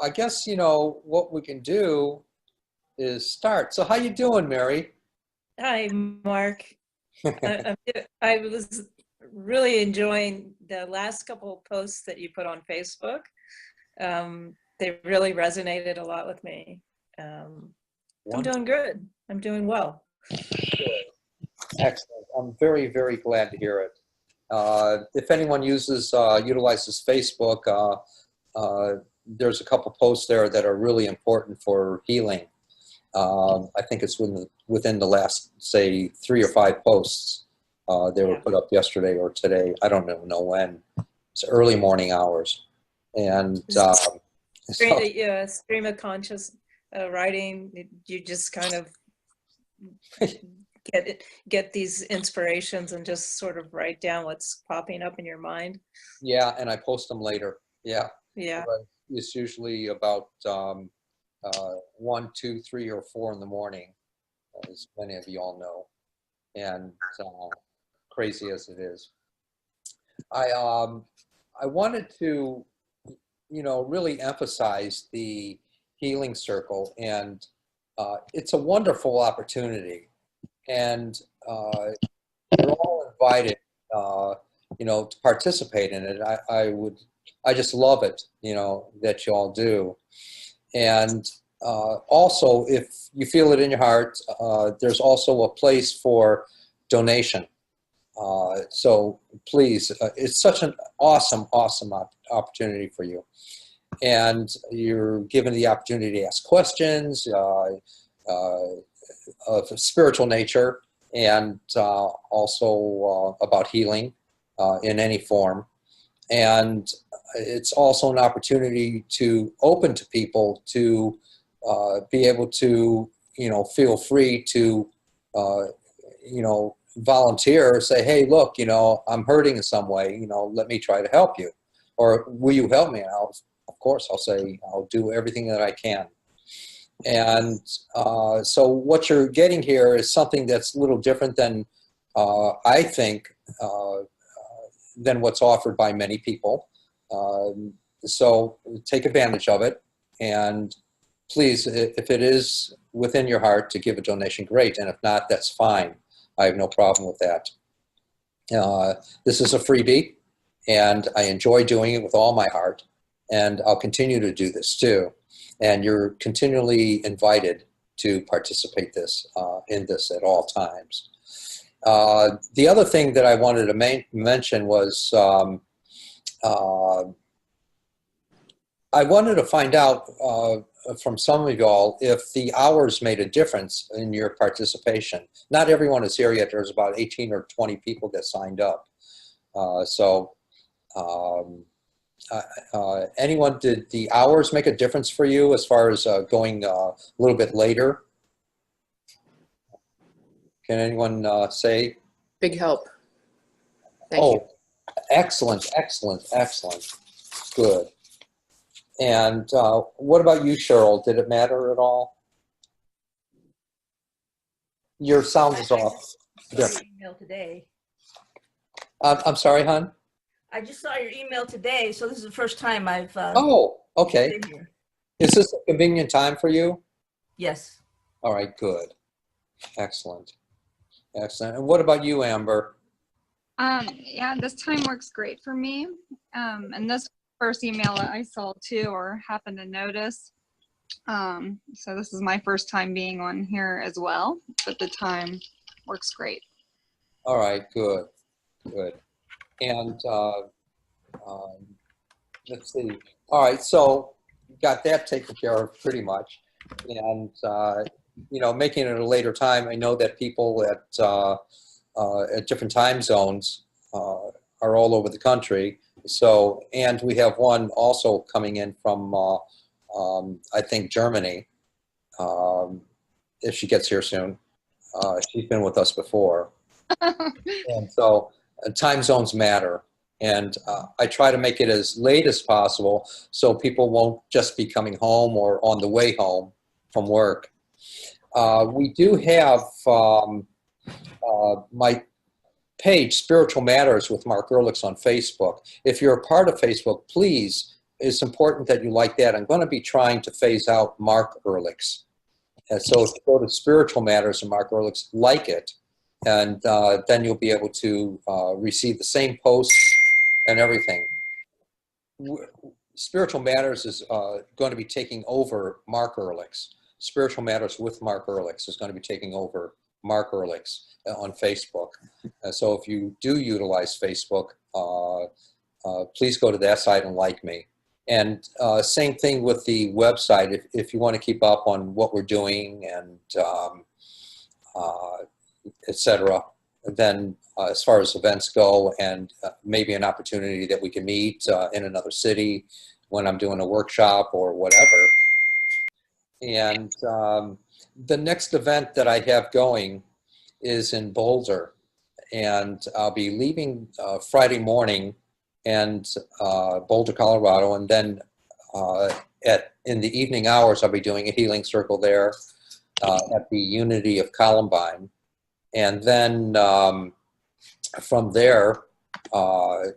I guess, what we can do is start. So how you doing, Mary? Hi, Mark. I was really enjoying the last couple of posts that you put on Facebook. They really resonated a lot with me. I'm Wonderful. doing good. I'm doing well. Excellent. I'm very, very glad to hear it. If anyone utilizes Facebook, there's a couple posts there that are really important for healing. I think it's within the last, say, 3 or 5 posts. They were put up yesterday or today. I don't know when. It's early morning hours. And Stream of conscious writing, you just kind of get these inspirations and just sort of write down what's popping up in your mind. Yeah, and I post them later. Yeah. Yeah. It's usually about 1, 2, 3, or 4 in the morning, as many of you all know, and crazy as it is. I wanted to, really emphasize the healing circle, and it's a wonderful opportunity, and you're all invited, to participate in it. I just love it, that you all do. And also, if you feel it in your heart, there's also a place for donation. So please, it's such an awesome opportunity for you. And you're given the opportunity to ask questions of a spiritual nature, and also about healing in any form. And it's also an opportunity to open to people to be able to, feel free to, volunteer, say, hey, look, I'm hurting in some way, let me try to help you. Or will you help me? And of course, I'll say, I'll do everything that I can. And so what you're getting here is something that's a little different than, I think, than what's offered by many people. So take advantage of it. And please, if it is within your heart to give a donation, great. And if not, that's fine. I have no problem with that. This is a freebie, and I enjoy doing it with all my heart. And I'll continue to do this too. And you're continually invited to participate in this at all times. The other thing that I wanted to mention was I wanted to find out from some of y'all if the hours made a difference in your participation. Not everyone is here yet. There's about 18 or 20 people that signed up. Anyone, did the hours make a difference for you as far as going a little bit later? Can anyone say? Big help. Thank you. Excellent. Good. And what about you, Cheryl? Did it matter at all? Your sound is off. I just saw your email today. I'm sorry, hon? I just saw your email today, so this is the first time I've okay. been here. Is this a convenient time for you? Yes. All right, good. Excellent. And what about you, Amber? Yeah, this time works great for me. And this first email that I saw too, or happened to notice. So this is my first time being on here as well, but the time works great. All right, good. And let's see. All right, so got that taken care of pretty much. And, making it a later time, I know that people at different time zones are all over the country. So, and we have one also coming in from, I think, Germany, if she gets here soon. She's been with us before. And so time zones matter. And I try to make it as late as possible so people won't just be coming home or on the way home from work. We do have my page, Spiritual Matters with Mark Ehrlichs, on Facebook. If you're a part of Facebook, please it's important that you like that. I'm going to be trying to phase out Mark Ehrlich's. And so if you go to Spiritual Matters and Mark Ehrlich's, like it, and then you'll be able to receive the same posts and everything. Spiritual Matters is going to be taking over Mark Ehrlich's. Spiritual Matters with Mark Ehrlich's is going to be taking over Mark Ehrlich's on Facebook. So if you do utilize Facebook, please go to that site and like me. And same thing with the website. If you want to keep up on what we're doing and etc., then as far as events go, and maybe an opportunity that we can meet in another city when I'm doing a workshop or whatever. And the next event that I have going is in Boulder, and I'll be leaving Friday morning and Boulder, Colorado, and then in the evening hours I'll be doing a healing circle there at the Unity of Columbine, and then from there I'll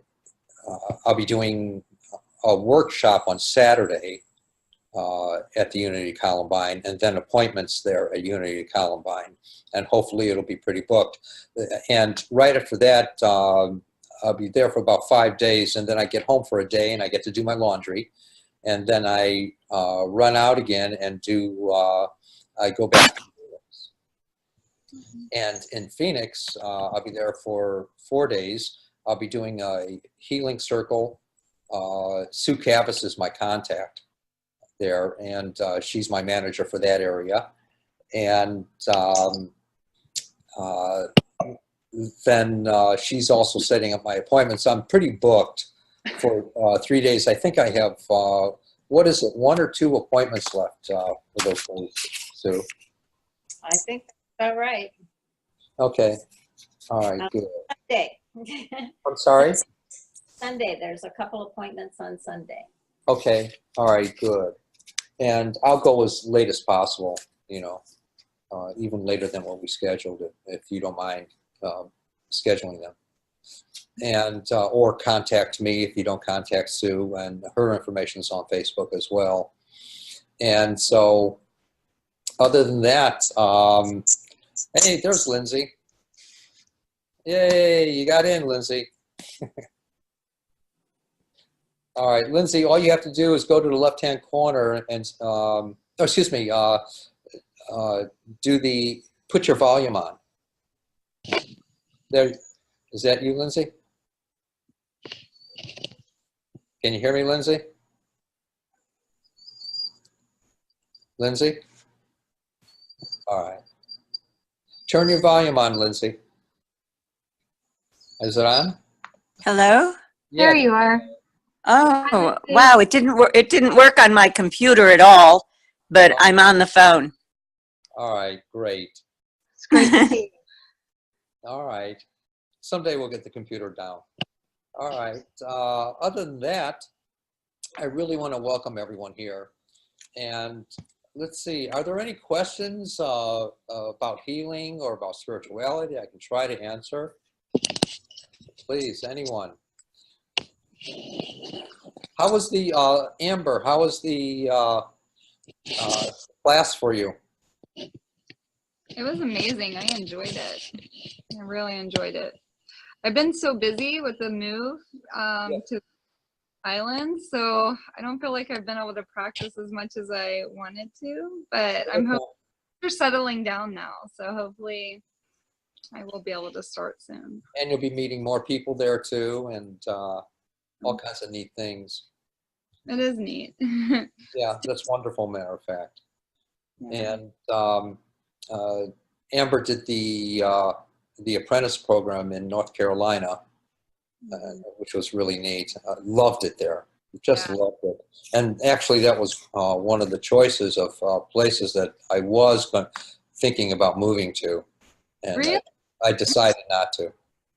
be doing a workshop on Saturday at the Unity Columbine, and then appointments there at Unity Columbine, and hopefully it'll be pretty booked. And right after that, I'll be there for about 5 days, and then I get home for a day, and I get to do my laundry, and then I run out again and I go back to Phoenix. And in Phoenix, I'll be there for 4 days. I'll be doing a healing circle. Sue Cavas is my contact there, and she's my manager for that area. And then she's also setting up my appointments. I'm pretty booked for 3 days. I think I have, what is it, 1 or 2 appointments left for those days, Sue? I think that's about right. Okay. All right, good. Sunday. I'm sorry? Sunday, there's a couple appointments on Sunday. Okay. All right, good. And I'll go as late as possible, you know, even later than what we scheduled, if you don't mind scheduling them. And or contact me if you don't contact Sue, and her information is on Facebook as well. And so other than that, hey, there's Lindsay. Yay, you got in, Lindsay. All right, Lindsay, all you have to do is go to the left-hand corner and, put your volume on. There, is that you, Lindsay? Can you hear me, Lindsay? Lindsay? All right. Turn your volume on, Lindsay. Is it on? Hello? There you are. Oh, wow, it didn't work. It didn't work on my computer at all, but I'm on the phone. All right, great. It's great to see you. All right. Someday we'll get the computer down. All right. Other than that, I really want to welcome everyone here. And let's see, are there any questions about healing or about spirituality I can try to answer? Please, anyone. How was the, Amber, how was the class for you? It was amazing. I enjoyed it. I really enjoyed it. I've been so busy with the move to islands, so I don't feel like I've been able to practice as much as I wanted to, but I'm hoping we're settling down now, so hopefully I will be able to start soon. And you'll be meeting more people there too, and all kinds of neat things. It is neat. Yeah, that's wonderful, matter of fact. Yeah. And Amber did the apprentice program in North Carolina, which was really neat. Loved it there. Just loved it. And actually, that was one of the choices of places that I was thinking about moving to. And Really? I decided not to.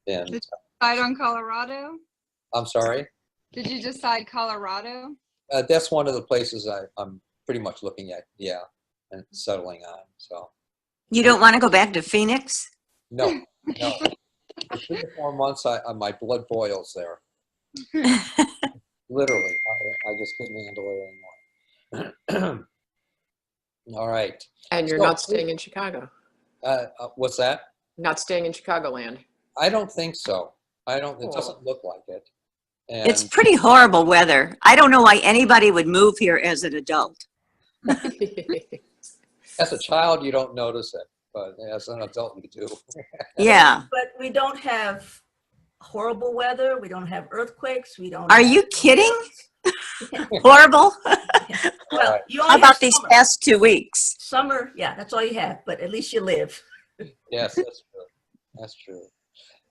And Did you decide on Colorado? I'm sorry? Did you decide Colorado? That's one of the places I'm pretty much looking at, yeah, and settling on. So. You don't want to go back to Phoenix? No, no. For 3 to 4 months, my blood boils there. Literally, I just couldn't handle it anymore. All right. And you're So, not staying in Chicago. what's that? Not staying in Chicagoland. I don't think so. I don't. It Oh. doesn't look like it. And It's pretty horrible weather. I don't know why anybody would move here as an adult. as a child, you don't notice it, but as an adult, you do. Yeah. But we don't have horrible weather. We don't have earthquakes. We don't. Are have- you kidding? Horrible? Well, you only How about have these summer. past 2 weeks? Summer, yeah, that's all you have. But at least you live. Yes, that's true. That's true.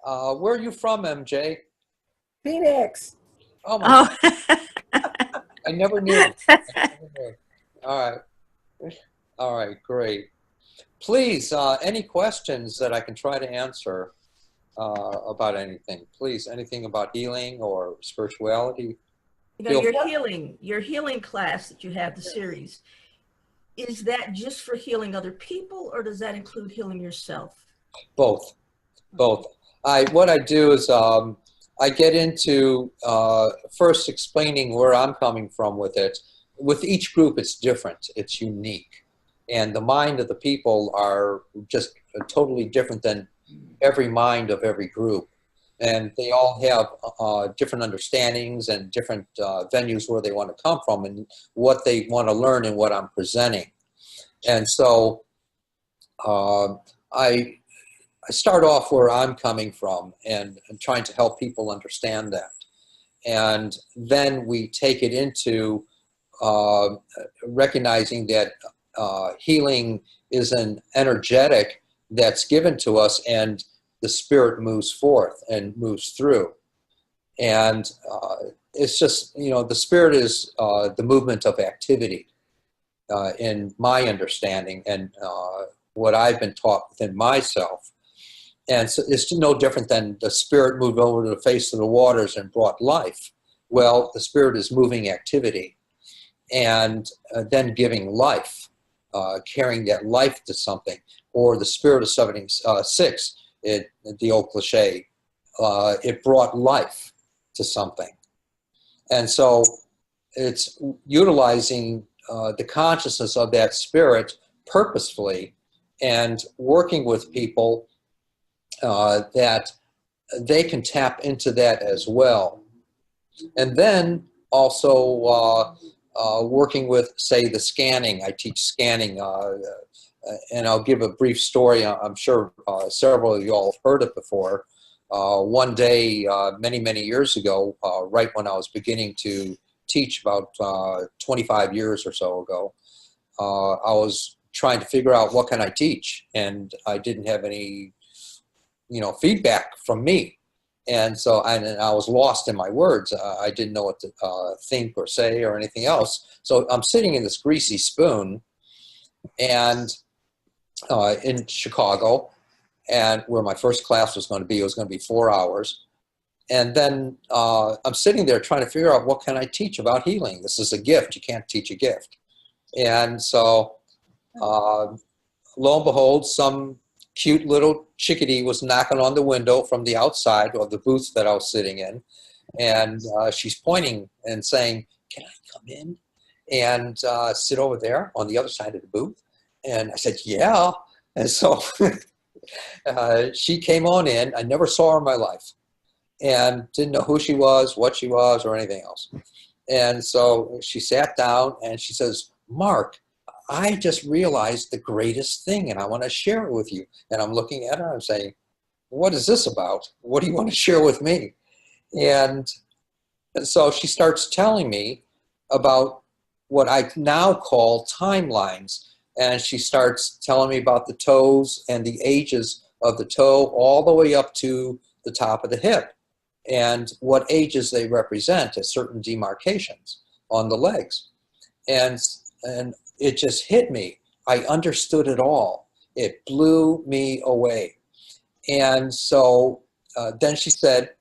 Where are you from, MJ? Phoenix. Oh my! Oh, I never knew. I never knew. All right. All right. Great. Please, any questions that I can try to answer about anything? Please, anything about healing or spirituality? You know, your healing class that you have, the series, is that just for healing other people, or does that include healing yourself? Both. Both. What I do is I get into first explaining where I'm coming from with it. With each group, it's different. It's unique. And the mind of the people are just totally different than every mind of every group. And they all have different understandings and different venues where they want to come from and what they want to learn and what I'm presenting. And so I start off where I'm coming from and trying to help people understand that. And then we take it into recognizing that healing is an energetic that's given to us, and the spirit moves forth and moves through. And it's just, the spirit is the movement of activity in my understanding and what I've been taught within myself. And so it's no different than the spirit moved over to the face of the waters and brought life. Well, the spirit is moving activity and then giving life, carrying that life to something. Or the spirit of 76, the old cliche, it brought life to something. And so it's utilizing the consciousness of that spirit purposefully and working with people that they can tap into that as well. And then also working with, say, the scanning. I teach scanning, and I'll give a brief story. I'm sure several of you all have heard it before. One day, many, many years ago, right when I was beginning to teach about 25 years or so ago, I was trying to figure out what can I teach, and I didn't have any feedback from me. And so I was lost in my words. I didn't know what to think or say or anything else. So I'm sitting in this greasy spoon and in Chicago, and where my first class was going to be. It was going to be 4 hours. And then I'm sitting there trying to figure out what can I teach about healing. This is a gift. You can't teach a gift. And so lo and behold, some cute little chickadee was knocking on the window from the outside of the booth that I was sitting in. And she's pointing and saying, "Can I come in and sit over there on the other side of the booth?" And I said, "Yeah." And so she came on in. I never saw her in my life and didn't know who she was, what she was, or anything else. And so she sat down and she says, "Mark, I just realized the greatest thing and I want to share it with you." And I'm looking at her, I'm saying, "What is this about? What do you want to share with me?" And so she starts telling me about what I now call timelines. And she starts telling me about the toes and the ages of the toe all the way up to the top of the hip and what ages they represent at certain demarcations on the legs. And it just hit me. I understood it all. It blew me away. And so then she said,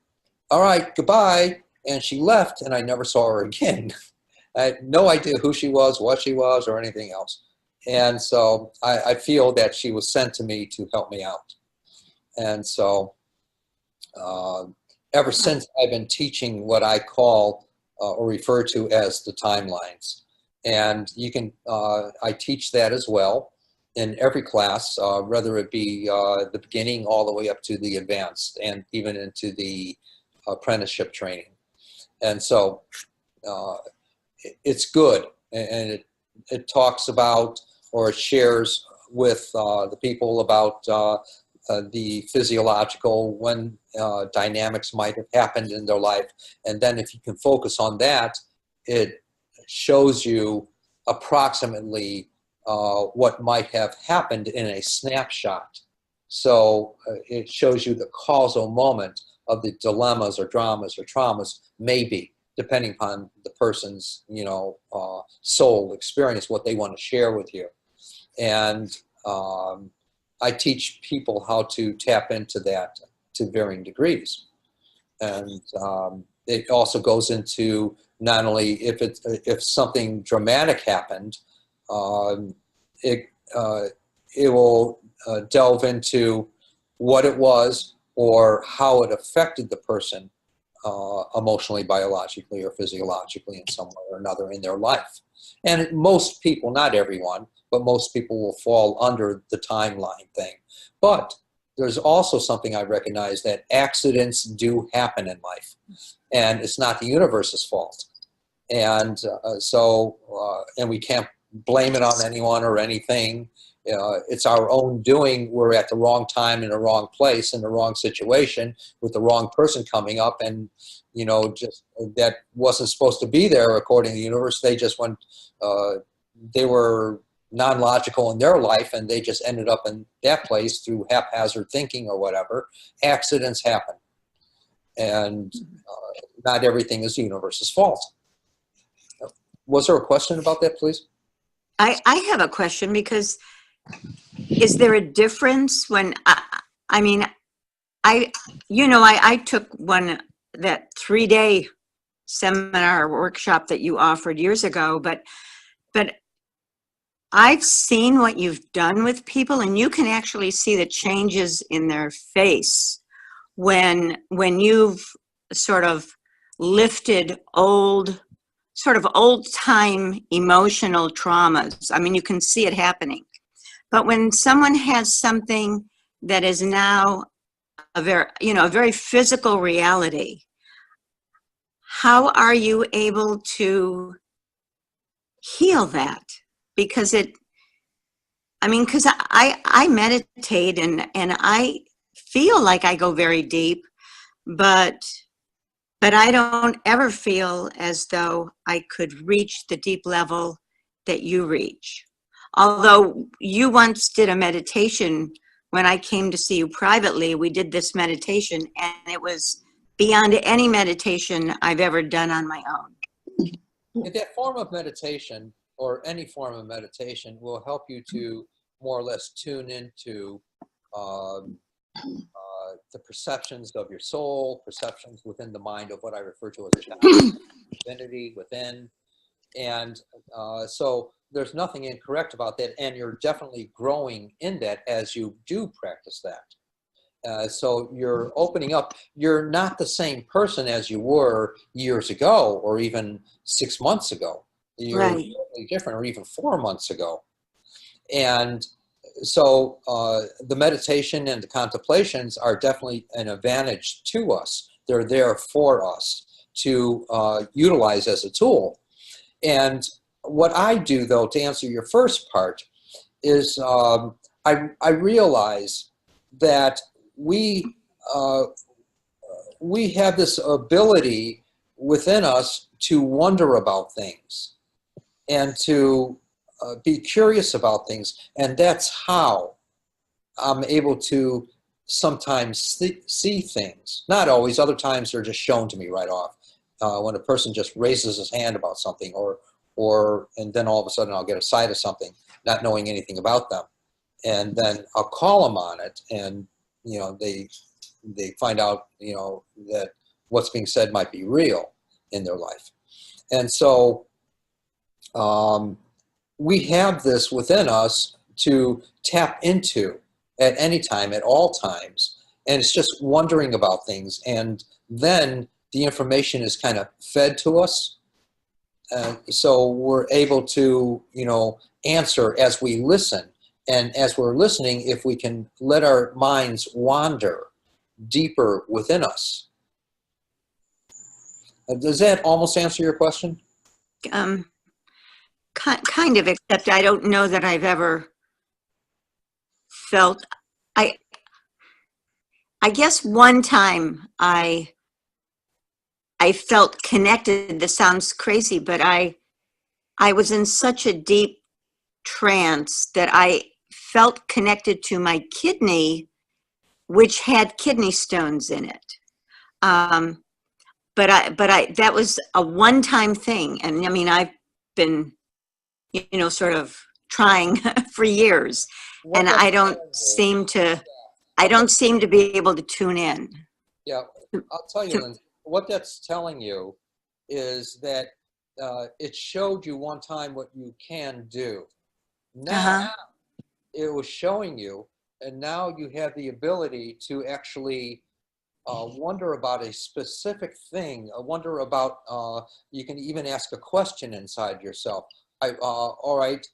"All right, goodbye." And she left, and I never saw her again. I had no idea who she was, what she was, or anything else. And so I feel that she was sent to me to help me out. And so ever since, I've been teaching what I call or referred to as the timelines. And you can, I teach that as well in every class, whether it be the beginning all the way up to the advanced and even into the apprenticeship training. And so it's good, and it talks about, or it shares with the people about the physiological, when dynamics might have happened in their life. And then if you can focus on that, it shows you approximately what might have happened in a snapshot. So it shows you the causal moment of the dilemmas or dramas or traumas, maybe, depending upon the person's, soul experience, what they want to share with you. And I teach people how to tap into that to varying degrees. And it also goes into not only if something dramatic happened, it will delve into what it was or how it affected the person emotionally, biologically, or physiologically in some way or another in their life. And most people, not everyone, but most people will fall under the timeline thing. But there's also something I recognize, that accidents do happen in life, and it's not the universe's fault. And and we can't blame it on anyone or anything. It's our own doing. We're at the wrong time in the wrong place in the wrong situation with the wrong person coming up, and just that wasn't supposed to be there according to the universe. They just went. They were non-logical in their life, and they just ended up in that place through haphazard thinking or whatever. Accidents happen, and not everything is the universe's fault. Was there a question about that, please? I have a question, because is there a difference when, I took that 3-day seminar workshop that you offered years ago, but I've seen what you've done with people, and you can actually see the changes in their face when you've sort of lifted old time emotional traumas. I mean, you can see it happening. But when someone has something that is now a very physical reality, how are you able to heal that? Because I meditate and I feel like I go very deep, but I don't ever feel as though I could reach the deep level that you reach. Although you once did a meditation when I came to see you privately, we did this meditation, and it was beyond any meditation I've ever done on my own. That form of meditation, or any form of meditation, will help you to more or less tune into the perceptions of your soul, perceptions within the mind of what I refer to as a divinity within. And so there's nothing incorrect about that, and you're definitely growing in that as you do practice that. So you're opening up. You're not the same person as you were years ago, or even 6 months ago. You're Right. totally different, or even 4 months ago. And so the meditation and the contemplations are definitely an advantage to us. They're there for us to utilize as a tool. And what I do, though, to answer your first part, is I realize that we have this ability within us to wonder about things and to be curious about things. And that's how I'm able to sometimes see things. Not always. Other times they're just shown to me right off. When a person just raises his hand about something, and then all of a sudden I'll get a sight of something, not knowing anything about them. And then I'll call them on it, and they find out that what's being said might be real in their life. And so we have this within us to tap into at any time, at all times. And it's just wondering about things. And then the information is kind of fed to us. So we're able to, answer as we listen. And as we're listening, if we can let our minds wander deeper within us. Does that almost answer your question? Kind of, except I don't know that I've ever felt, I guess one time I felt connected. This sounds crazy, but I was in such a deep trance that I felt connected to my kidney, which had kidney stones in it. That was a one-time thing. And I mean, I've been, sort of trying for years, and I don't seem to be able to tune in. Yeah, I'll tell you, Lindsay, what that's telling you is that it showed you one time what you can do. Now it was showing you, and now you have the ability to actually wonder about a specific thing, wonder about, you can even ask a question inside yourself. All right,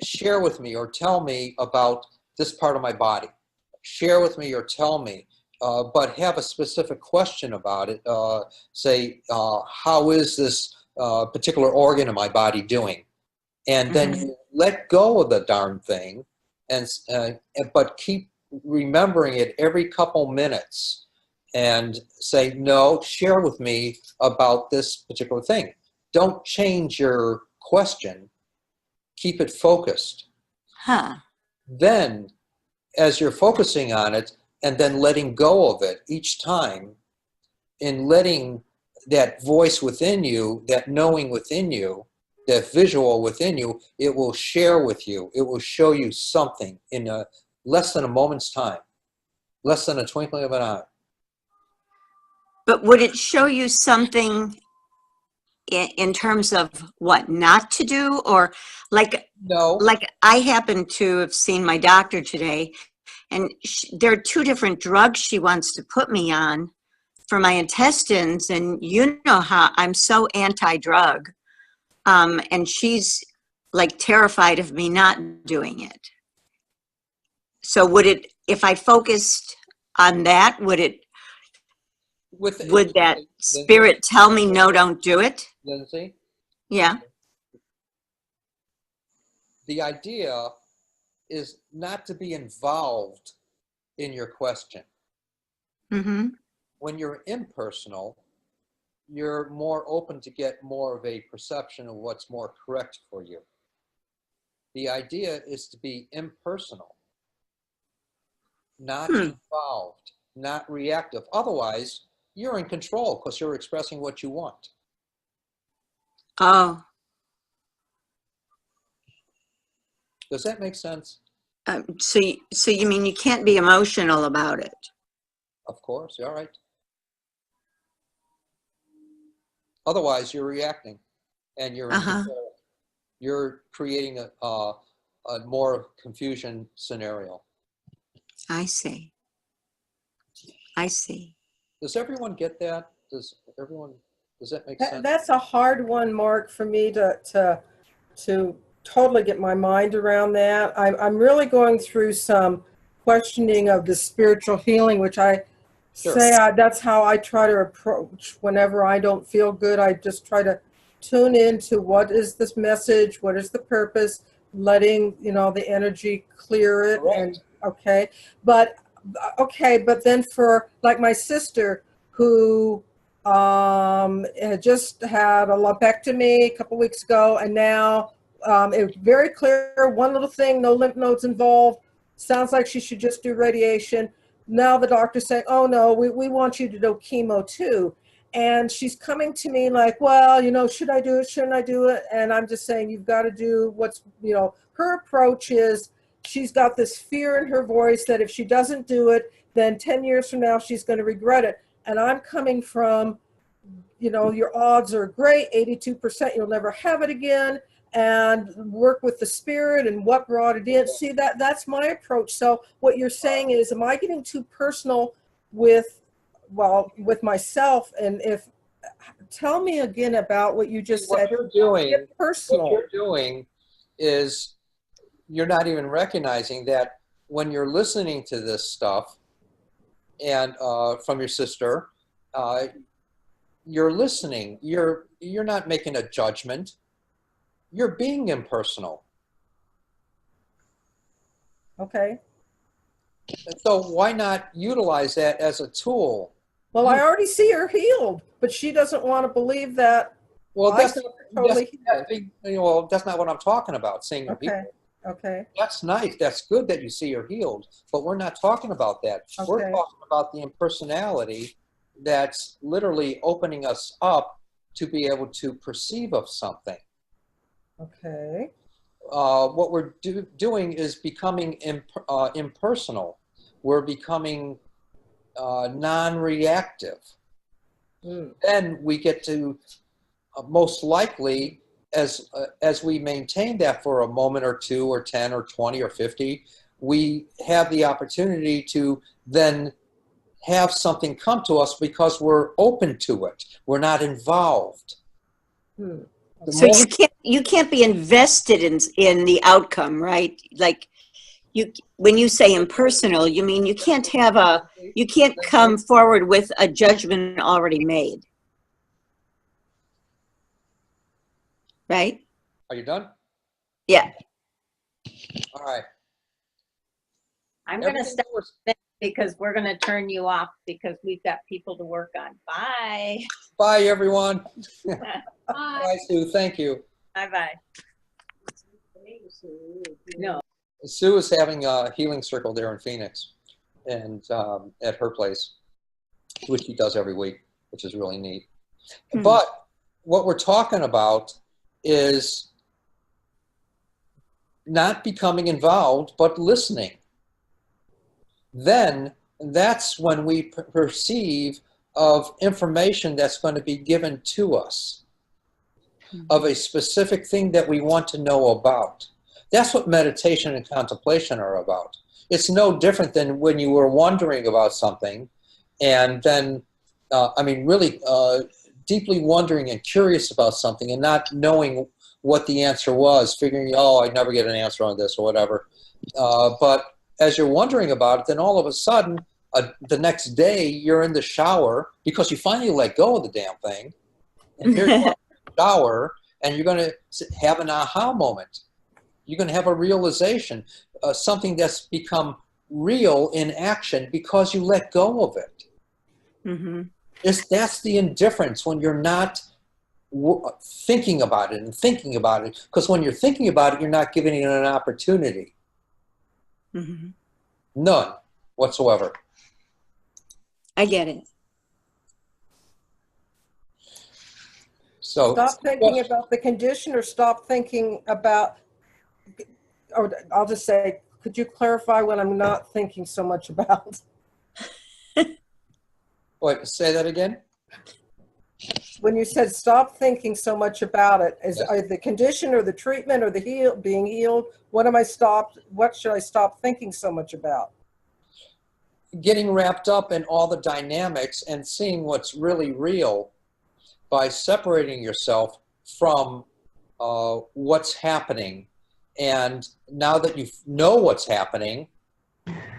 share with me or tell me about this part of my body. Share with me or tell me, but have a specific question about it. Say, how is this particular organ in my body doing? And then you let go of the darn thing, but keep remembering it every couple minutes and say, no, share with me about this particular thing. Don't change your question. Keep it focused. Then, as you're focusing on it and then letting go of it each time, in letting that voice within you, that knowing within you, that visual within you, it will share with you. It will show you something in less than a moment's time, less than a twinkling of an eye. But would it show you something in terms of what not to do? Or No. Like I happen to have seen my doctor today, and there are 2 different drugs she wants to put me on for my intestines. And you know how I'm so anti-drug. And she's like terrified of me not doing it. So would it, if I focused on that, would that spirit tell me, no, don't do it? Lindsay? Yeah. The idea is not to be involved in your question. When you're impersonal, you're more open to get more of a perception of what's more correct for you. The idea is to be impersonal, not involved, not reactive. Otherwise, you're in control because you're expressing what you want. Oh. Does that make sense? So you mean you can't be emotional about it? Of course, all right. Otherwise, you're reacting, and you're in control. You're creating a more confusion scenario. I see. I see. Does everyone get that? Does that make sense? That's a hard one, Mark, for me to totally get my mind around that. I'm really going through some questioning of the spiritual healing, which I say that's how I try to approach whenever I don't feel good. I just try to tune into what is this message, what is the purpose, letting the energy clear it. Correct. And but then for like my sister who had just had a lumpectomy a couple weeks ago, and now it was very clear, one little thing, no lymph nodes involved, sounds like she should just do radiation. Now the doctor's saying, oh no, we want you to do chemo too. And she's coming to me like, well, should I do it? Shouldn't I do it? And I'm just saying, you've got to do what's, her approach is, she's got this fear in her voice that if she doesn't do it, then 10 years from now, she's going to regret it. And I'm coming from, your odds are great, 82%, you'll never have it again, and work with the spirit and what brought it in. See, that's my approach. So what you're saying is, am I getting too personal with well, with myself, and if, tell me again about what you just said. What you're doing, Get personal. what you're doing is you're not even recognizing that when you're listening to this stuff and from your sister, you're listening. You're not making a judgment. You're being impersonal. Okay. So why not utilize that as a tool? Well, I already see her healed, but she doesn't want to believe that. Well, I that's see not, her totally well, that's not what I'm talking about, seeing her Okay. healed. Okay. That's nice. That's good that you see her healed, but we're not talking about that. We're Okay. talking about the impersonality that's literally opening us up to be able to perceive of something. Okay. What we're doing is becoming impersonal. We're becoming non-reactive. Then we get to most likely, as we maintain that for a moment or two or 10 or 20 or 50, we have the opportunity to then have something come to us because we're open to it. We're not involved. The So more- you can't be invested in the outcome, right? Like when you say impersonal, you mean you can't come forward with a judgment already made. Right? Are you done? Yeah. All right. I'm going to Everything stop was- there because we're going to turn you off because we've got people to work on. Bye. Bye, everyone. Bye. Bye, Sue. Thank you. Bye-bye. No. Sue is having a healing circle there in Phoenix, and at her place, which she does every week, which is really neat. But what we're talking about is not becoming involved, but listening. Then that's when we perceive of information that's going to be given to us, of a specific thing that we want to know about. That's what meditation and contemplation are about. It's no different than when you were wondering about something and then, really deeply wondering and curious about something and not knowing what the answer was, figuring, oh, I'd never get an answer on this or whatever. But as you're wondering about it, then all of a sudden, the next day, you're in the shower because you finally let go of the damn thing. And here you are in the shower, and you're going to have an aha moment. You're going to have a realization, something that's become real in action because you let go of it. Mm-hmm. That's the indifference when you're not thinking about it and thinking about it. Because when you're thinking about it, you're not giving it an opportunity. Mm-hmm. None whatsoever. I get it. So Stop thinking about the condition, or stop thinking about, or I'll just say, could you clarify what I'm not thinking so much about? Wait, say that again? When you said stop thinking so much about it, is Yes. the condition or the treatment or the being healed? What should I stop thinking so much about? Getting wrapped up in all the dynamics and seeing what's really real by separating yourself from what's happening. And now that you know what's happening,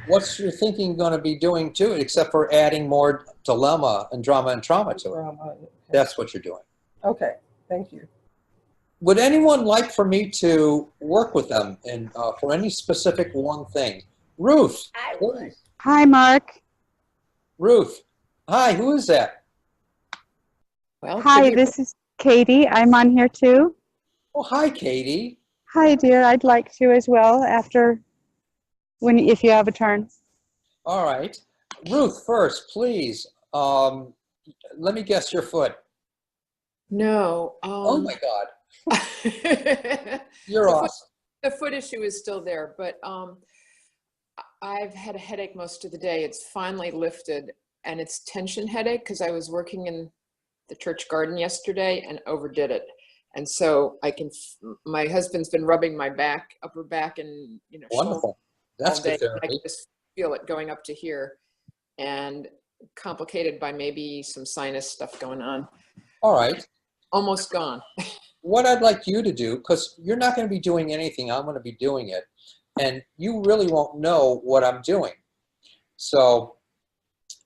what's your thinking going to be doing to it except for adding more dilemma and drama and trauma to it? That's what you're doing. Okay, thank you. Would anyone like for me to work with them in, for any specific one thing? Ruth. I would. Hi, Mark. Ruth. Hi, who is that? Well, Hi, could be- this is Katie. I'm on here too. Oh, hi, Katie. Hi, dear. I'd like to as well if you have a turn. All right. Ruth, first, please. Let me guess your foot. No. Oh, my God. The You're foot- awesome. The foot issue is still there, but I've had a headache most of the day. It's finally lifted, and it's tension headache because I was working in the church garden yesterday and overdid it. And so my husband's been rubbing my back, upper back, and shoulder Wonderful. That's all day. good I therapy. just feel it going up to here. And complicated by maybe some sinus stuff going on. All right. Almost gone. What I'd like you to do, because you're not going to be doing anything, I'm going to be doing it, and you really won't know what I'm doing. So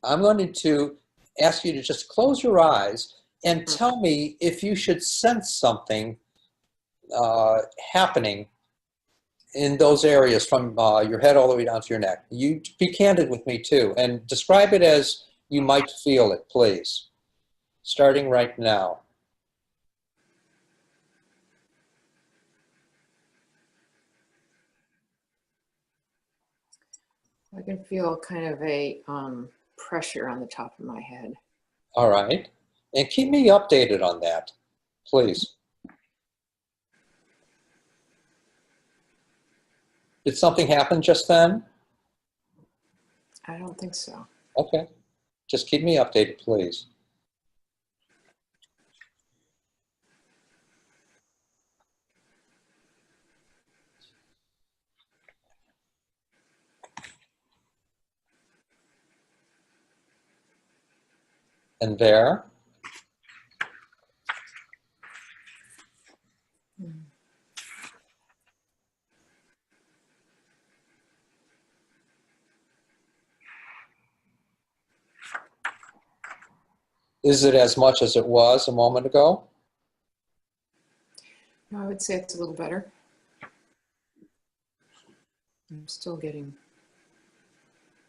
I'm going to ask you to just close your eyes and tell me if you should sense something happening in those areas from your head all the way down to your neck. You be candid with me too, and describe it as you might feel it, please. Starting right now. I can feel kind of a pressure on the top of my head. All right. And keep me updated on that, please. Did something happen just then? I don't think so. Okay. Just keep me updated, please. And there. Is it as much as it was a moment ago? I would say it's a little better. I'm still getting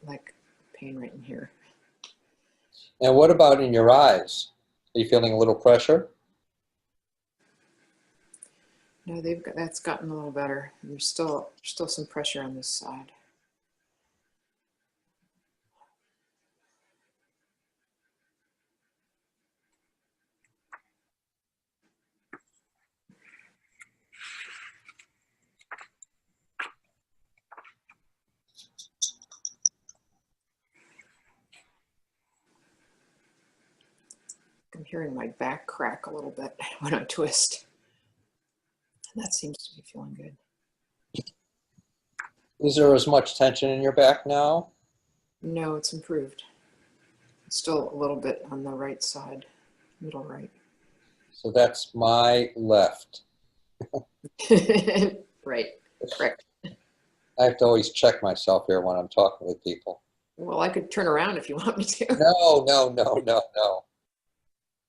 like pain right in here. And what about in your eyes? Are you feeling a little pressure? No, that's gotten a little better. There's still some pressure on this side. I'm hearing my back crack a little bit when I twist. And that seems to be feeling good. Is there as much tension in your back now? No, it's improved. It's still a little bit on the right side, middle right. So that's my left. Right, correct. I have to always check myself here when I'm talking with people. Well, I could turn around if you want me to. No, no, no, no, no.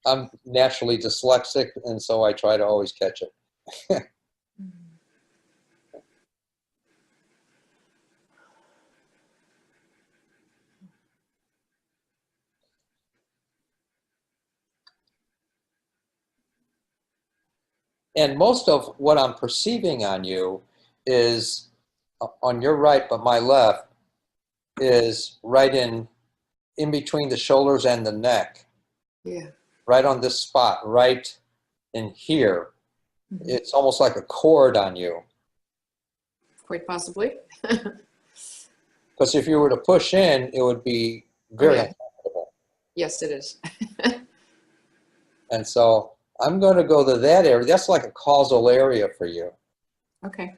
I'm naturally dyslexic, and so I try to always catch it. And most of what I'm perceiving on you is on your right, but my left is right in between the shoulders and the neck. Yeah. Right on this spot, right in here. Mm-hmm. It's almost like a cord on you. Quite possibly. Because if you were to push in, it would be very uncomfortable. Yes, it is. And so I'm going to go to that area. That's like a causal area for you. Okay.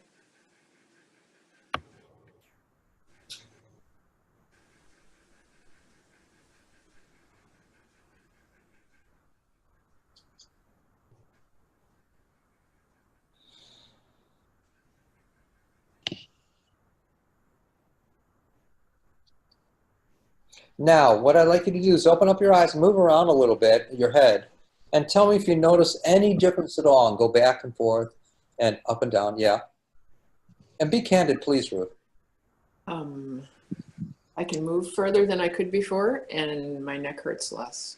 Now, what I'd like you to do is open up your eyes, move around a little bit, your head, and tell me if you notice any difference at all, and go back and forth and up and down, yeah. And be candid, please, Ruth. I can move further than I could before, and my neck hurts less.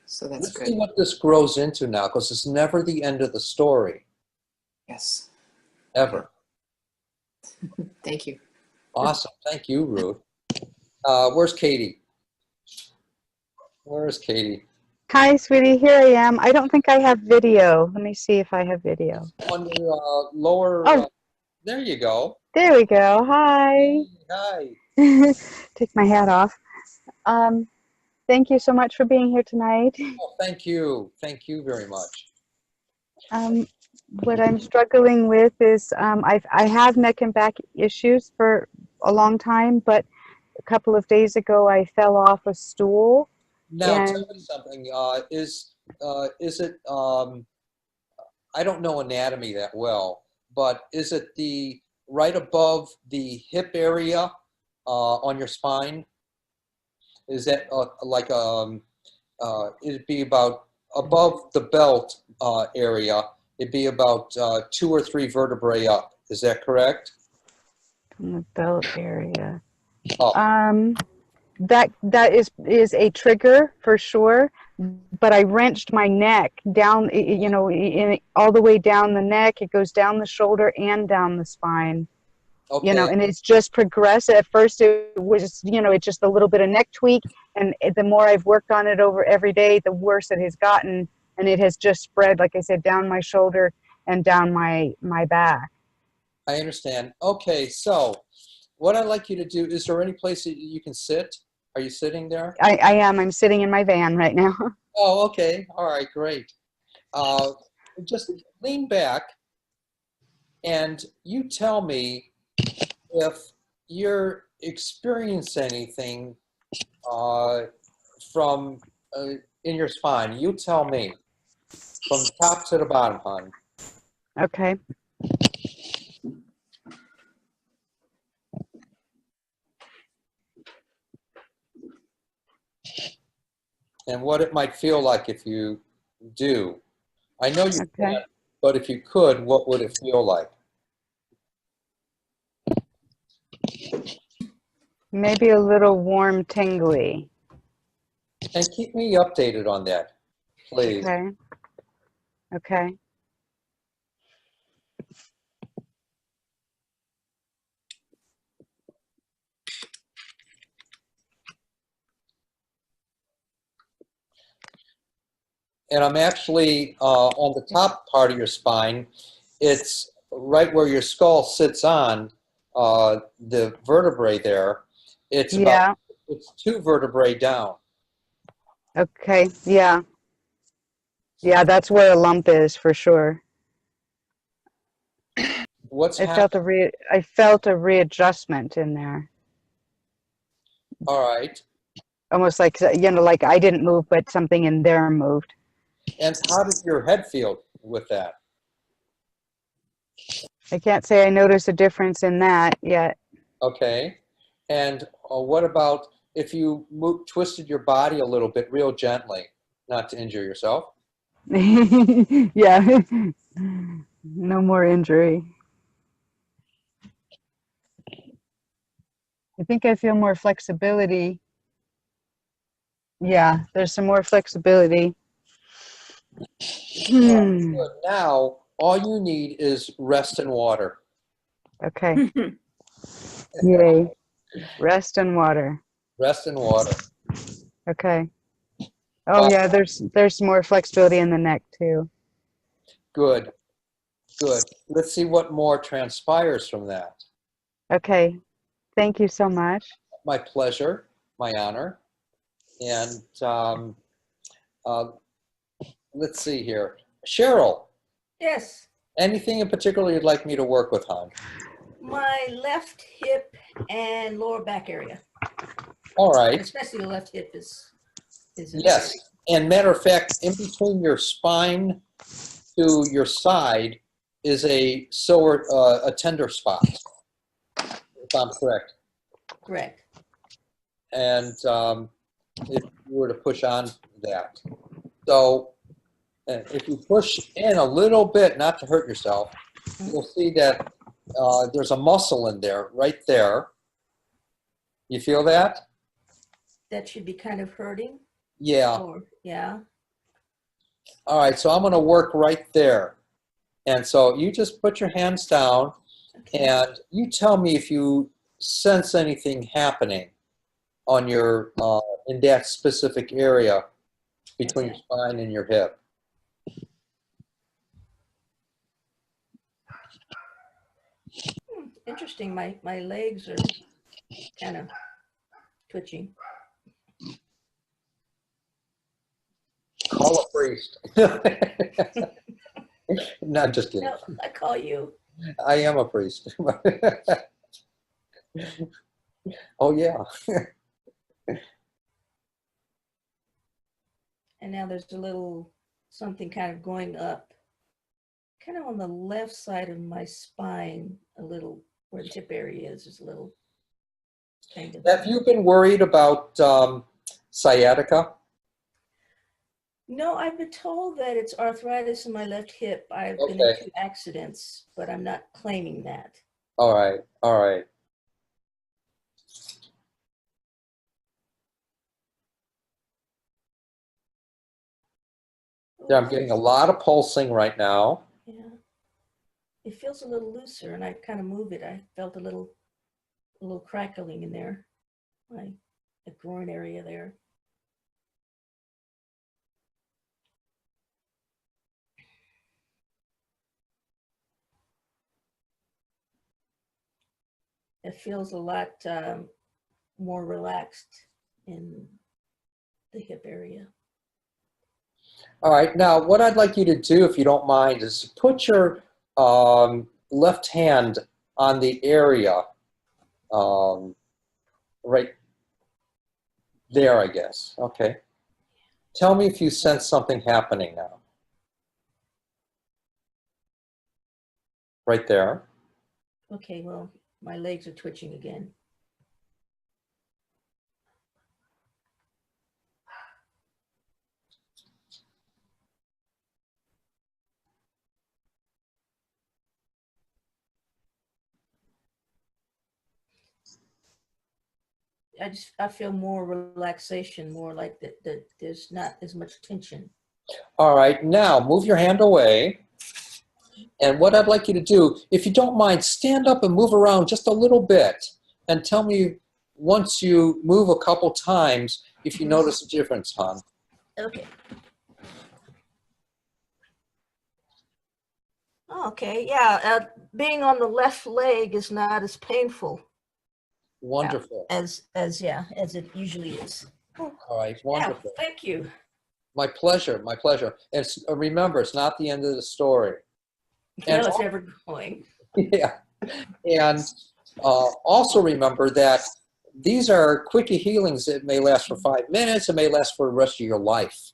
So that's good. Let's see what this grows into now, because it's never the end of the story. Yes. Ever. Thank you. Awesome. Thank you, Ruth. Where's Katie? Where's Katie? Hi, sweetie. Here I am. I don't think I have video. Let me see if I have video. On your lower. Oh. There you go. There we go. Hi. Hi. Take my hat off. Thank you so much for being here tonight. Oh, thank you. Thank you very much. What I'm struggling with is I have neck and back issues for a long time, but couple of days ago I fell off a stool. Now, And tell me something. Is it? I don't know anatomy that well, but is it the right above the hip area on your spine? Is that like it'd be about above the belt area? It'd be about 2 or 3 vertebrae up. Is that correct? in the belt area. Oh, That is a trigger for sure, but I wrenched my neck down, all the way down the neck. It goes down the shoulder and down the spine, okay. and it's just progressive. At first it was, it's just a little bit of neck tweak, and the more I've worked on it over every day, the worse it has gotten, and it has just spread, like I said, down my shoulder and down my back. I understand. Okay, so what I'd like you to do, is there any place that you can sit? Are you sitting there? I am. I'm sitting in my van right now. Oh, okay. All right, great. Just lean back and you tell me if you're experiencing anything from in your spine. You tell me from the top to the bottom, hon. Okay. And what it might feel like if you do. I know you Okay. can't, but if you could, what would it feel like? Maybe a little warm, tingly. And keep me updated on that, please. Okay. Okay. And I'm actually on the top part of your spine. It's right where your skull sits on the vertebrae there. It's Yeah. about, it's 2 vertebrae down. Okay. Yeah. Yeah, that's where a lump is for sure. What's I happening? felt a readjustment in there. All right. Almost like, like I didn't move, but something in there moved. And how does your head feel with that? I can't say I noticed a difference in that yet. Okay. And what about if you twisted your body a little bit real gently, not to injure yourself? Yeah. No more injury. I think I feel more flexibility. Yeah, there's some more flexibility. Good. Now, all you need is rest and water. Okay. Yay. Rest and water. Rest and water. Okay. Oh yeah, there's more flexibility in the neck too. Good. Good. Let's see what more transpires from that. Okay. Thank you so much. My pleasure. My honor. And let's see here. Cheryl, Yes, anything in particular you'd like me to work with, hon? my left hip and lower back area, All right. especially the left hip is in Yes. And matter of fact, in between your spine to your side is a tender spot, if I'm correct. correct. And if you were to push on that. So if you push in a little bit, not to hurt yourself, you'll see that there's a muscle in there, right there. You feel that? That should be kind of hurting. Yeah. Or, yeah. All right, so I'm going to work right there. And so you just put your hands down and you tell me if you sense anything happening on your, in that specific area between your spine and your hip. Interesting. My legs are kind of twitching. Call a priest. Not just kidding. No, I call you. I am a priest. Oh, yeah. And now there's a little something kind of going up, kind of on the left side of my spine, a little where the hip area is. There's a little kind of. Have you been worried about sciatica? No, I've been told that it's arthritis in my left hip. I've been Okay. in 2 accidents, but I'm not claiming that. All right, all right. Yeah, I'm getting a lot of pulsing right now. Yeah. It feels a little looser, and I kind of move it. I felt a little crackling in there, the groin area there. It feels a lot more relaxed in the hip area. All right, now what I'd like you to do, if you don't mind, is put your left hand on the area right there, I guess. Okay. Tell me if you sense something happening now. Right there. Okay, well, my legs are twitching again. I feel more relaxation, more like that there's not as much tension. All right, now move your hand away. And what I'd like you to do, if you don't mind, stand up and move around just a little bit and tell me once you move a couple times if you notice a difference, hon. Okay. Okay, yeah, being on the left leg is not as painful Wonderful. as it usually is. All right, wonderful. Yeah, thank you. My pleasure, my pleasure. And remember, it's not the end of the story. And No, it's never going. yeah, and also remember that these are quickie healings that may last for 5 minutes, it may last for the rest of your life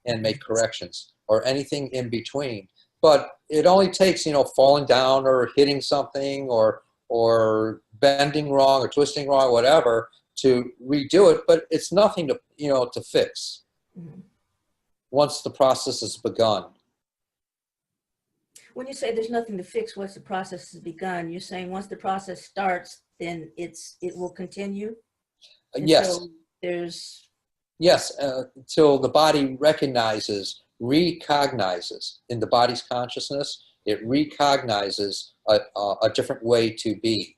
and make corrections or anything in between. But it only takes, falling down or hitting something or bending wrong or twisting wrong, whatever, to redo it. But it's nothing to, to fix once the process has begun. When you say there's nothing to fix once the process has begun, you're saying once the process starts, then it will continue? Yes. So there's... Yes, until the body recognizes in the body's consciousness, it recognizes a different way to be.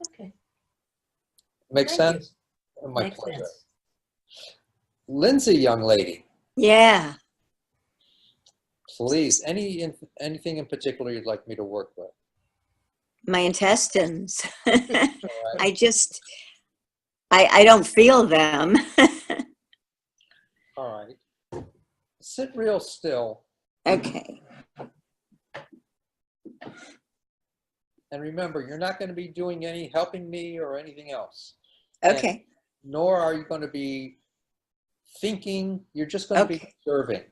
Okay. Make Thank sense? My Makes pleasure. sense. Lindsay, young lady, Yeah. please, anything in particular you'd like me to work with? My intestines. All right. I don't feel them. All right. Sit real still. Okay. And remember, you're not going to be doing any helping me or anything else. Okay. And nor are you going to be thinking. You're just going to be observing.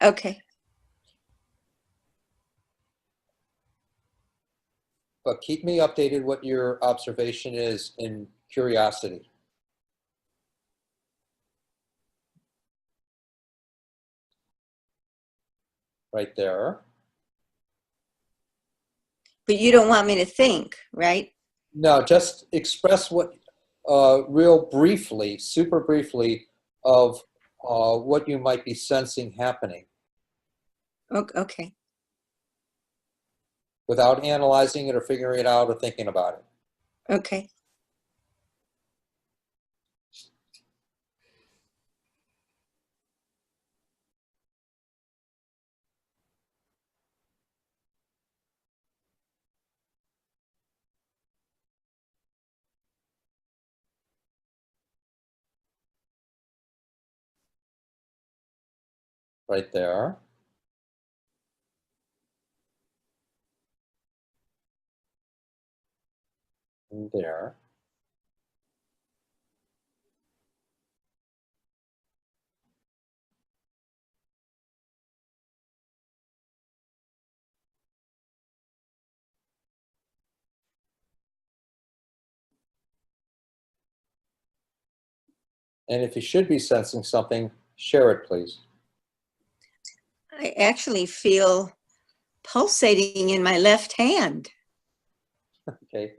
Okay. But keep me updated what your observation is in curiosity. Right there. But you don't want me to think, right? No, just express what, real briefly, super briefly, of what you might be sensing happening Okay. without analyzing it or figuring it out or thinking about it. Okay. Right there. And there. And if you should be sensing something, share it, please. I actually feel pulsating in my left hand. Okay.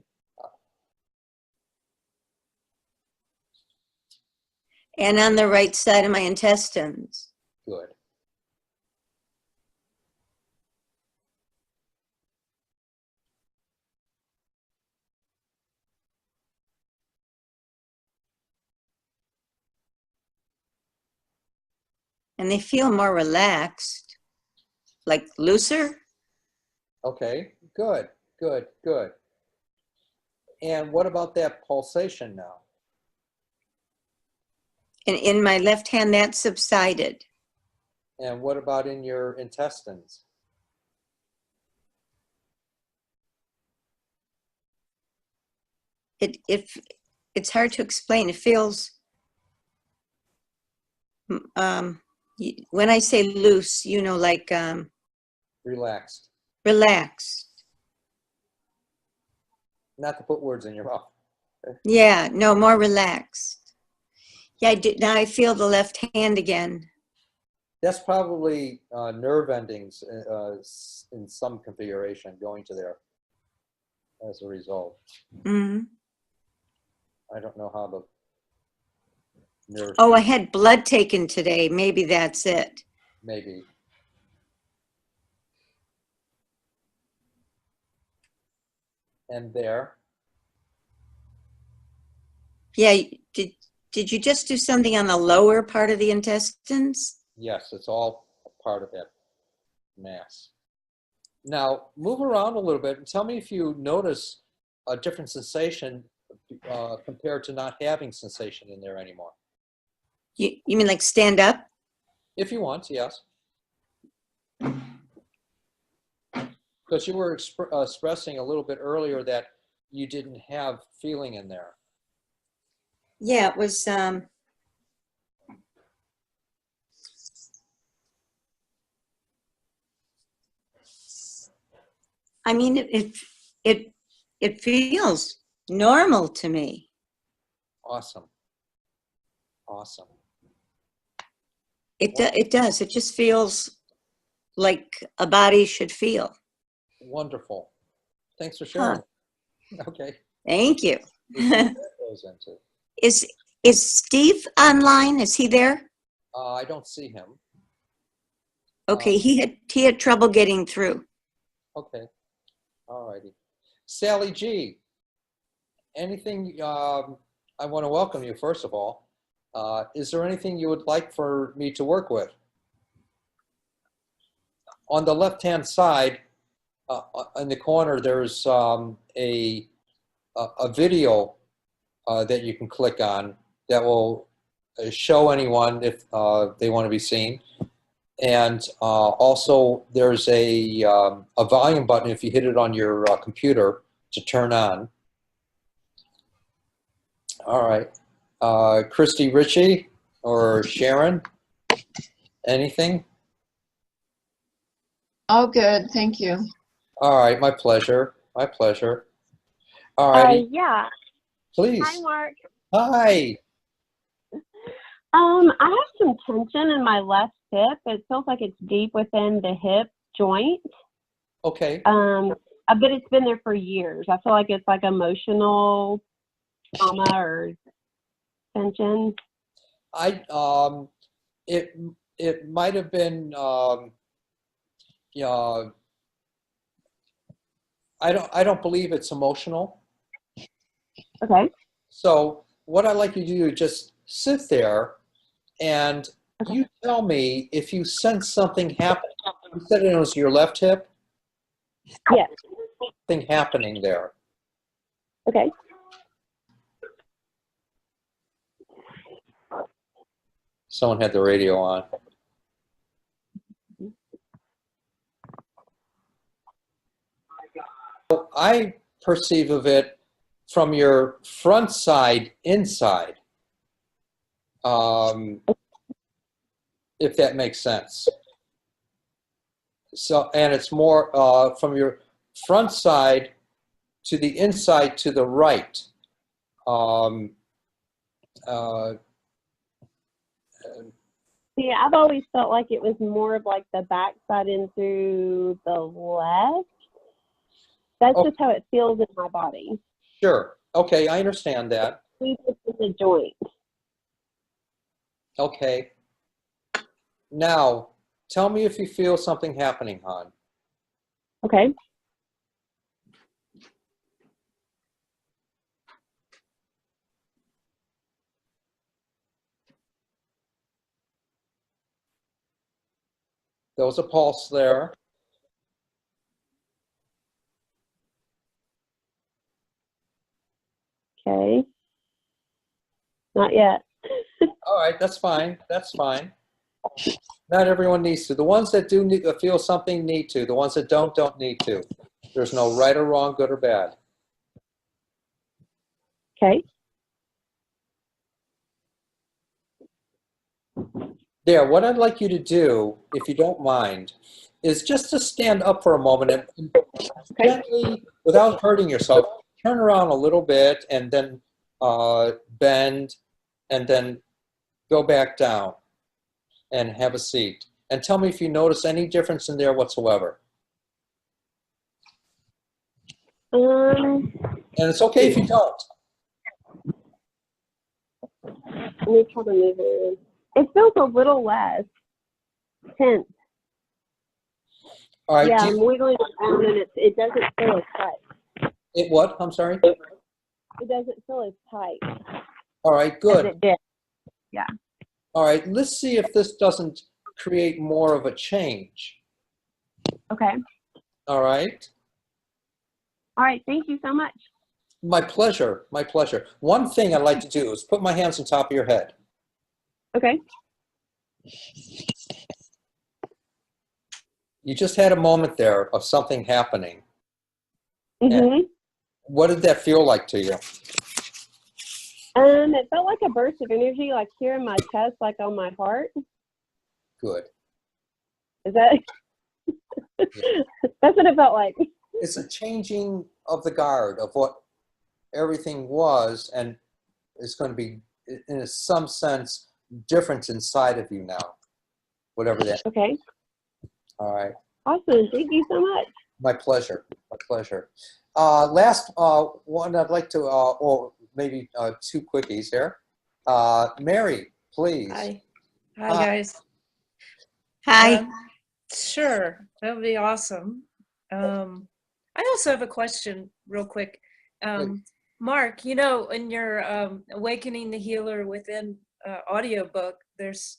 And on the right side of my intestines. Good. And they feel more relaxed, like looser. Okay. Good. Good. Good. And what about that pulsation now? And in my left hand, that subsided. And what about in your intestines? It's hard to explain. It feels, when I say loose, you know, like Relaxed. relaxed. Not to put words in your mouth. Yeah, no, more relaxed. Yeah, I did. Now I feel the left hand again. That's probably nerve endings in some configuration going to there as a result. Mhm. I don't know how the nerve. Oh, I had blood taken today. Maybe that's it. Maybe. And there. Yeah, did you just do something on the lower part of the intestines? Yes, it's all part of that mass. Now, move around a little bit and tell me if you notice a different sensation compared to not having sensation in there anymore. You mean like stand up? If you want, yes. Because you were expressing a little bit earlier that you didn't have feeling in there. Yeah, it was, I mean, it feels normal to me. Awesome. Awesome. It does. It just feels like a body should feel. Wonderful. Thanks for sharing. Okay. Thank you. We'll see what that goes into. Is Steve online? Is he there? I don't see him. Okay, he had trouble getting through. Okay. All righty. Sally G, anything, I want to welcome you, first of all. Is there anything you would like for me to work with? On the left-hand side, in the corner, there's a video that you can click on that will show anyone if they want to be seen. And also, there's a volume button if you hit it on your computer to turn on. All right. Christy Ritchie or Sharon, anything? Oh, good. Thank you. All right, my pleasure. My pleasure. All righty. Yeah. Please. Hi, Mark. Hi. I have some tension in my left hip. It feels like it's deep within the hip joint. Okay. But it's been there for years. I feel like it's like emotional trauma or tension. It might have been I don't believe it's emotional. Okay. So what I'd like you to do is just sit there and you tell me if you sense something happening. You said it was your left hip? Yes. Something happening there. Okay. Someone had the radio on. I perceive of it from your front side inside, if that makes sense. So, and it's more from your front side to the inside to the right. See, I've always felt like it was more of like the backside into the left. That's Oh. just how it feels in my body. Sure. Okay, I understand that. Deep in the joint. Okay. Now, tell me if you feel something happening, hon. Okay. There was a pulse there. Okay. Not yet. All right, that's fine. That's fine. Not everyone needs to. The ones that do need, feel something need to. The ones that don't need to. There's no right or wrong, good or bad. Okay. There, what I'd like you to do, if you don't mind, is just to stand up for a moment and gently, without hurting yourself, turn around a little bit and then bend and then go back down and have a seat. And tell me if you notice any difference in there whatsoever. And it's okay if you don't. Let me try to move it. It feels a little less tense. All right. Yeah, I'm wiggling around and it doesn't feel as tight. It what? I'm sorry? It doesn't feel as tight. All right, As good. it did. Yeah. All right, let's see if this doesn't create more of a change. Okay. All right. All right. Thank you so much. My pleasure. My pleasure. One thing I'd like to do is put my hands on top of your head. Okay. You just had a moment there of something happening. Mm-hmm. What did that feel like to you? It felt like a burst of energy, like here in my chest, like on my heart. Good. Is that? That's what it felt like. It's a changing of the guard of what everything was, and it's going to be, in some sense, different inside of you now, whatever that. Okay. All right. Awesome. Thank you so much. My pleasure. My pleasure. Last one I'd like to, or maybe two quickies here. Mary, please. Hi. Hi, guys. Hi. Sure, that would be awesome. I also have a question real quick. Mark, you know, in your Awakening the Healer Within audiobook, there's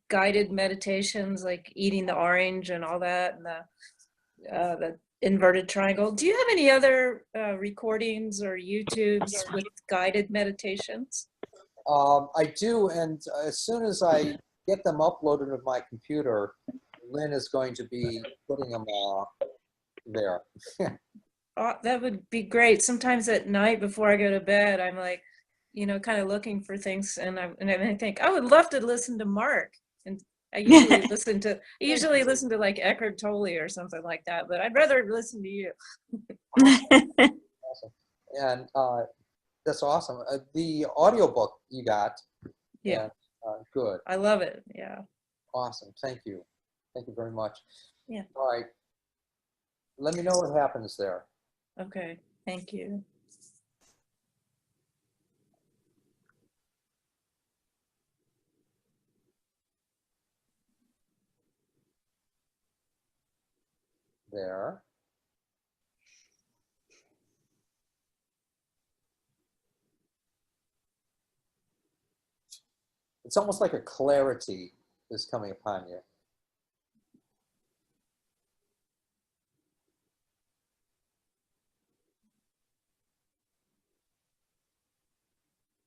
guided meditations like eating the orange and all that, and the inverted triangle. Do you have any other recordings or YouTubes with guided meditations? I do, and as soon as I get them uploaded to my computer, Lynn is going to be putting them there. That would be great. Sometimes at night before I go to bed, I'm like, you know, kind of looking for things, and I think I would love to listen to Mark. And I usually listen to like Eckhart Tolle or something like that, but I'd rather listen to you. Awesome. And that's awesome. The audiobook you got. Yeah. Good. I love it. Yeah. Awesome. Thank you. Thank you very much. Yeah. All right. Let me know what happens there. Okay. Thank you. There. It's almost like a clarity is coming upon you.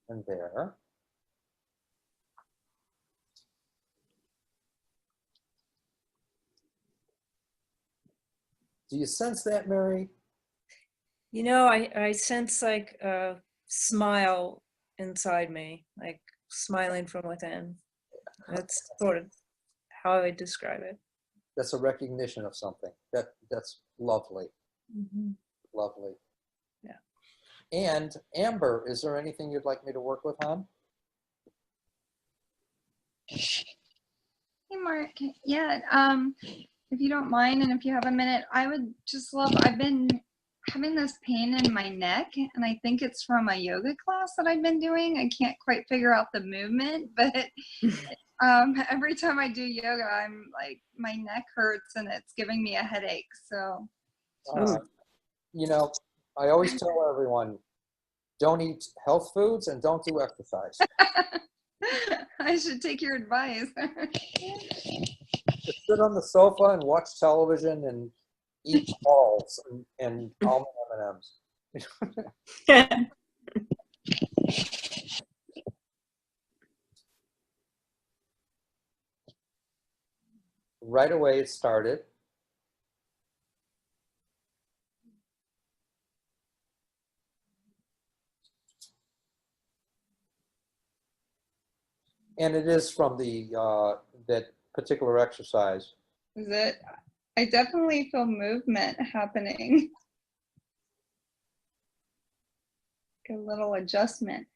And there. Do you sense that, Mary? You know, I sense like a smile inside me, like smiling from within. That's sort of how I would describe it. That's a recognition of something. That's lovely, Mhm. lovely. Yeah. And Amber, is there anything you'd like me to work with on? Hey, Mark. Yeah, if you don't mind and if you have a minute, I would just love, I've been having this pain in my neck, and I think it's from a yoga class that I've been doing. I can't quite figure out the movement, but every time I do yoga, I'm like, my neck hurts and it's giving me a headache. So, You know, I always tell everyone, don't eat health foods and don't do exercise. I should take your advice. Just sit on the sofa and watch television and eat balls and almond M&Ms. Right away it started. And it is from the that particular exercise. Is it? I definitely feel movement happening. A little adjustment.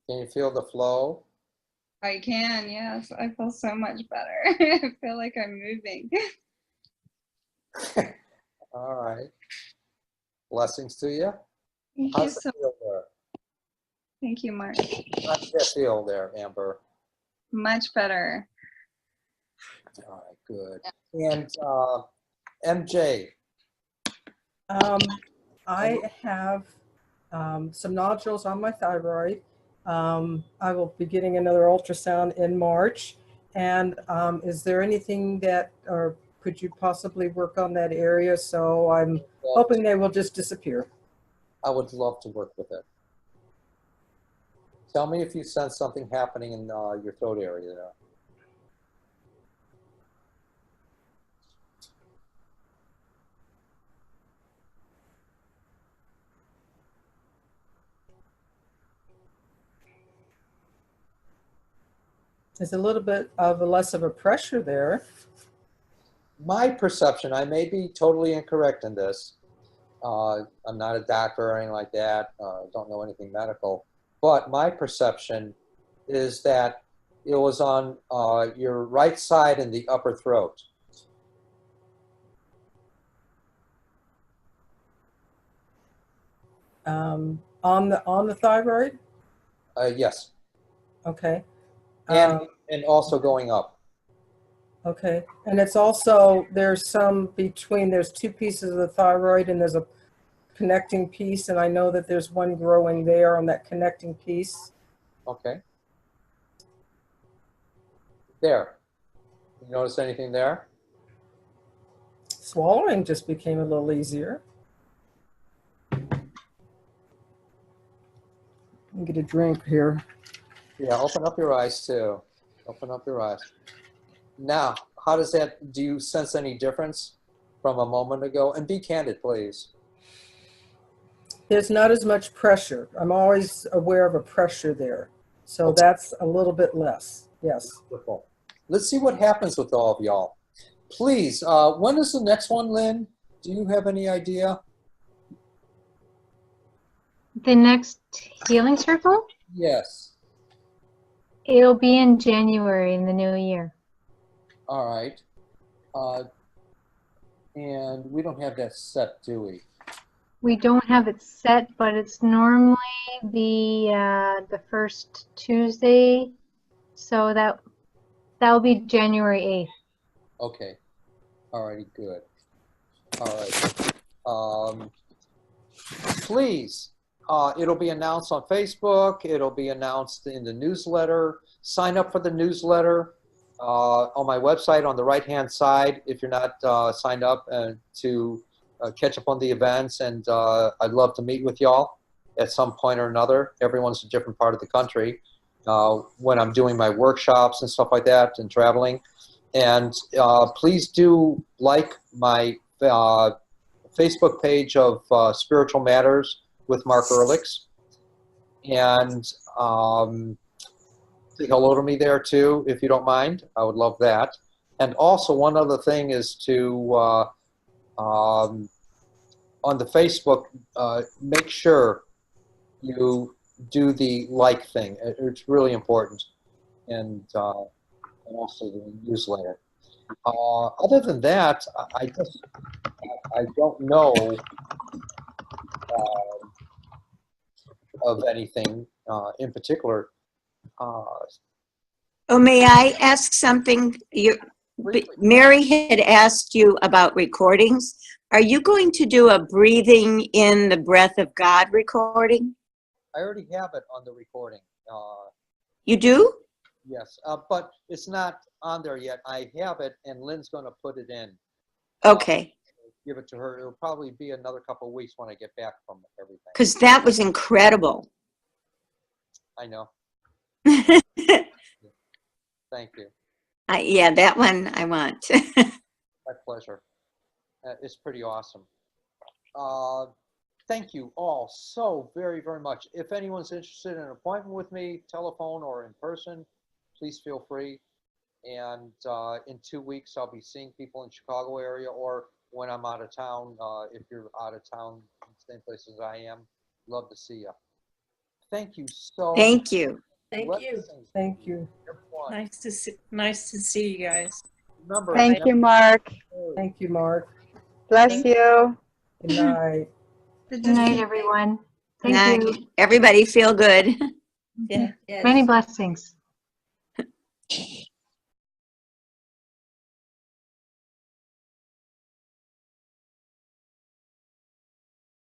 Can you feel the flow? I can, yes. I feel so much better. I feel like I'm moving. All right. Blessings to you. Thank you How's so it feel there? Thank you, Mark. How's that feel there, Amber? Much better. All right, good. And MJ. I have some nodules on my thyroid. I will be getting another ultrasound in March. And is there anything that, or could you possibly work on that area? So I'm hoping they will just disappear. I would love to work with it. Tell me if you sense something happening in your throat area there. There's a little bit of a less of a pressure there. My perception, I may be totally incorrect in this. I'm not a doctor or anything like that. Don't know anything medical. But my perception is that it was on your right side in the upper throat. On the thyroid? Yes. Okay. And also going up. Okay. And it's also, there's two pieces of the thyroid and there's a connecting piece. And I know that there's one growing there on that connecting piece. Okay. There. You notice anything there? Swallowing just became a little easier. Let me get a drink here. Yeah, open up your eyes too. Open up your eyes. Now, how does that, do you sense any difference from a moment ago? And be candid, please. There's not as much pressure. I'm always aware of a pressure there. So Okay. that's a little bit less. Yes. Wonderful. Let's see what happens with all of y'all. Please, when is the next one, Lynn? Do you have any idea? The next healing circle? Yes. It'll be in January in the new year. All right. And we don't have that set, do we? We don't have it set, but it's normally the first Tuesday, so that'll be January 8th. Okay. All righty, good. All right. Please, it'll be announced on Facebook. It'll be announced in the newsletter. Sign up for the newsletter on my website on the right-hand side if you're not signed up to catch up on the events, and I'd love to meet with y'all at some point or another. Everyone's a different part of the country when I'm doing my workshops and stuff like that and traveling. And please do like my Facebook page of Spiritual Matters with Mark Ehrlichs. And say hello to me there too, if you don't mind. I would love that. And also one other thing is to, on the Facebook, make sure you do the like thing. It's really important. And also the newsletter. Other than that, I don't know of anything in particular. Oh, may I ask something? Mary had asked you about recordings. Are you going to do a breathing in the breath of God recording? I already have it on the recording. You do? Yes, but it's not on there yet. I have it, and Lynn's going to put it in. Okay. Give it to her. It'll probably be another couple of weeks when I get back from everything. Because that was incredible. I know. Thank you. Yeah, that one I want. My pleasure. It's pretty awesome. Thank you all so very, very much. If anyone's interested in an appointment with me, telephone or in person, please feel free. And in 2 weeks, I'll be seeing people in Chicago area, or when I'm out of town, if you're out of town, same place as I am, love to see you. Thank you so much. Thank you. Thank you. Thank you. Everyone. Nice to see you guys. Remember, Thank you, Mark. Thank you, Mark. Bless you. Good night. Good night, everyone. Thank Night. you. Everybody feel good. Yeah. Yes. Many blessings.